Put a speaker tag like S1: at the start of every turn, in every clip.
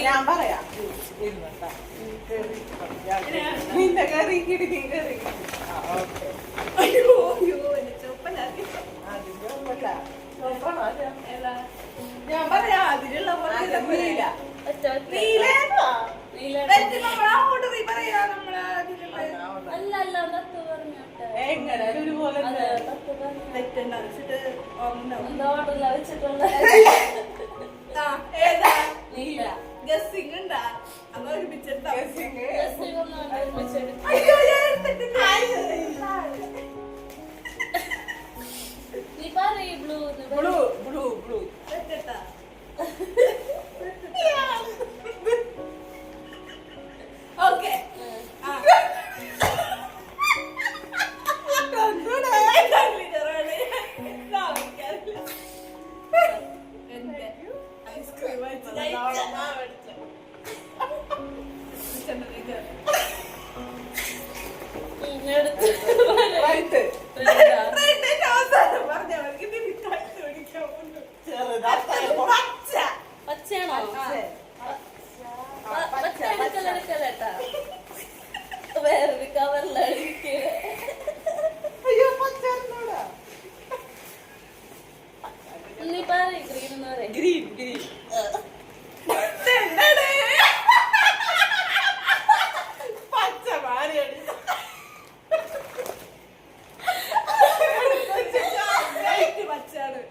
S1: ഞാൻ പറയാം നിന്റെ കറി കിടി നീ കറി ഞാൻ പറയാം അതിലുള്ള എങ്ങനെ ഒരുപോലെ ഏതാ ഗസ്സിങ് ഉണ്ടാ അന്ന് ഒരുമിച്ചെടുത്ത ബ്ലൂ ബ്ലൂ ബ്ലൂ ഓക്കെ
S2: വേറൊരു കവറിലാണ് നീ പറയും ഗ്രീൻ എന്ന് പറയും
S1: ഗ്രീൻ ഗ്രീൻ പച്ച മാറിയാണ് പച്ചാണ്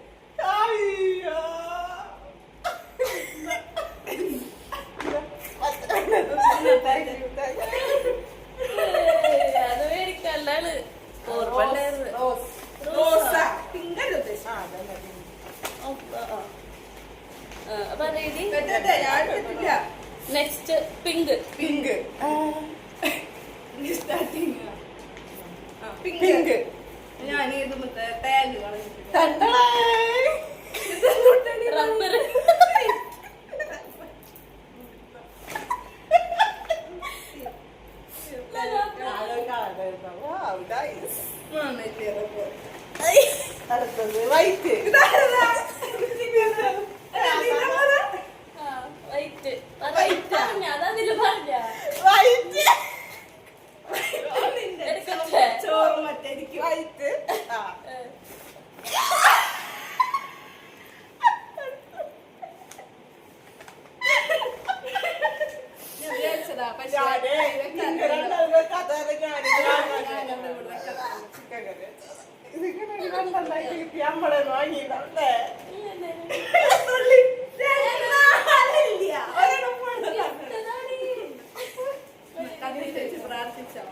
S2: അത് മേടിക്കല്ലാണ് നെക്സ്റ്റ് പിങ്ക്
S1: പിങ്ക്
S3: പിങ്ക് ഞാൻ ഇത് ടാഗ്
S2: റബ്ബർ
S1: അടുത്തത് വൈറ്റ്
S2: വൈറ്റ് അതതില് പറഞ്ഞ
S1: വൈറ്റ്
S3: ചോറ് മറ്റേ
S1: വൈറ്റ് നമ്മളെ വാങ്ങിയില്ലേ
S3: പ്രാർത്ഥിച്ചോ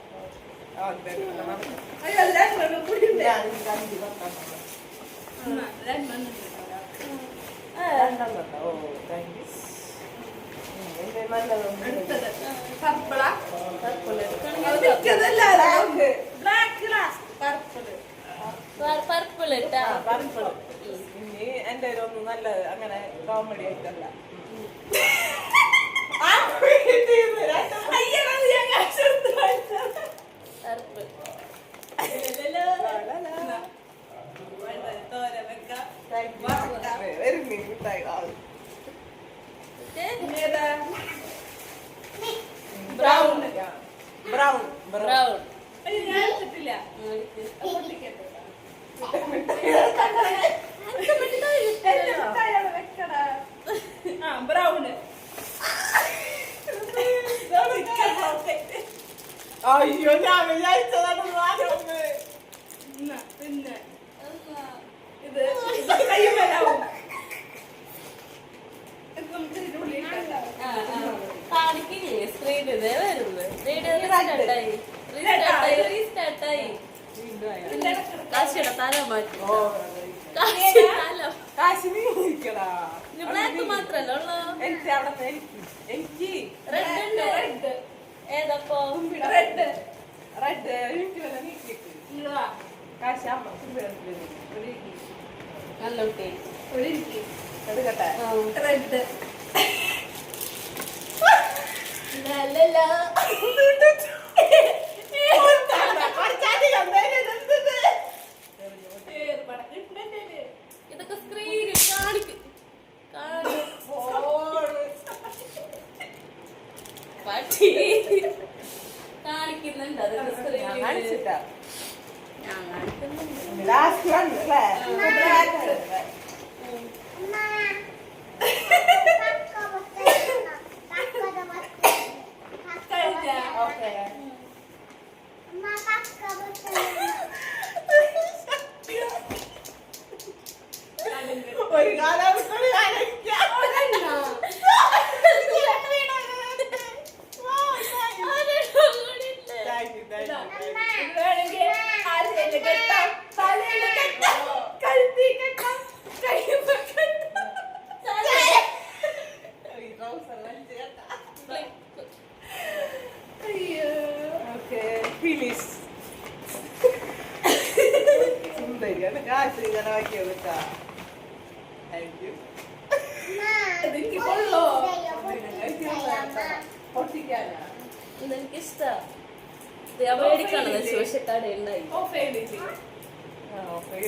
S2: പർപ്പിൾ ഇട്ടാ
S1: ഇനി എന്റെ ഒന്നും നല്ല അങ്ങനെ കോമഡി ആയിട്ടല്ല ബ്രൗൺ ബ്രൗൺ
S2: ബ്രൗൺ
S3: ഞാൻ എടുത്തിട്ടില്ല ബ്രൗണ്
S1: അയ്യോ ഞാൻ വിചാരിച്ചതാണ്
S3: പിന്നെ ഇത് കയ്യുമലാവും
S2: കാണിക്കില്ലേ സ്ക്രീൻ ഇതേ വരുന്നത് റീസ്റ്റാർട്ടായി കാശിയുടെ തല മാറ്റി ബ്ലാക്ക് മാത്രല്ല ഉള്ളു
S1: എനിക്ക് അവിടെ എനിക്ക്
S2: റെഡ് ഏതപ്പോ
S3: റെഡ്
S1: റെഡ് കാശ് അമ്മ
S2: നല്ല കുട്ടി
S1: എടുക്കട്ടെ
S3: റെഡ്
S2: ഇതൊക്കെ സ്ക്രീനിൽ കാണിക്കും പട്ടി കാണിക്കുന്നുണ്ട് അത്
S1: ഞാൻ
S2: സ്ക്രീനിൽ
S1: കാണിച്ചിട്ടാ
S2: ഞാൻ കാണിക്കുന്നുണ്ട്
S1: ലാസ്റ്റ് വൺ അല്ലേ ഓക്കെ ഒരു കാലാവസ്ഥ
S3: വേണമെങ്കിൽ ആരെയും കെട്ടാം, തലയിൽ കെട്ടാം, കഴുത്തിൽ കെട്ടാം, കയ്യുമ്മ കെട്ടാം. അയ്യോ.
S1: ഓക്കെ ഫിനിഷ് സുന്ദരിയാണ് കാശ് ഇങ്ങനെ വാക്കിയ വിട്ടാ താങ്ക് യു
S3: ഇതെനിക്ക് കൊള്ളോ?
S1: പൊട്ടിക്കാനാ
S2: ഇതെനിക്ക് ഇഷ്ടം ഇത് ഞാൻ മേടിക്കണം പക്ഷെ കടയുണ്ടായി
S3: ഓഫ് ചെയ്തിട്ട്.
S1: ഓക്കെ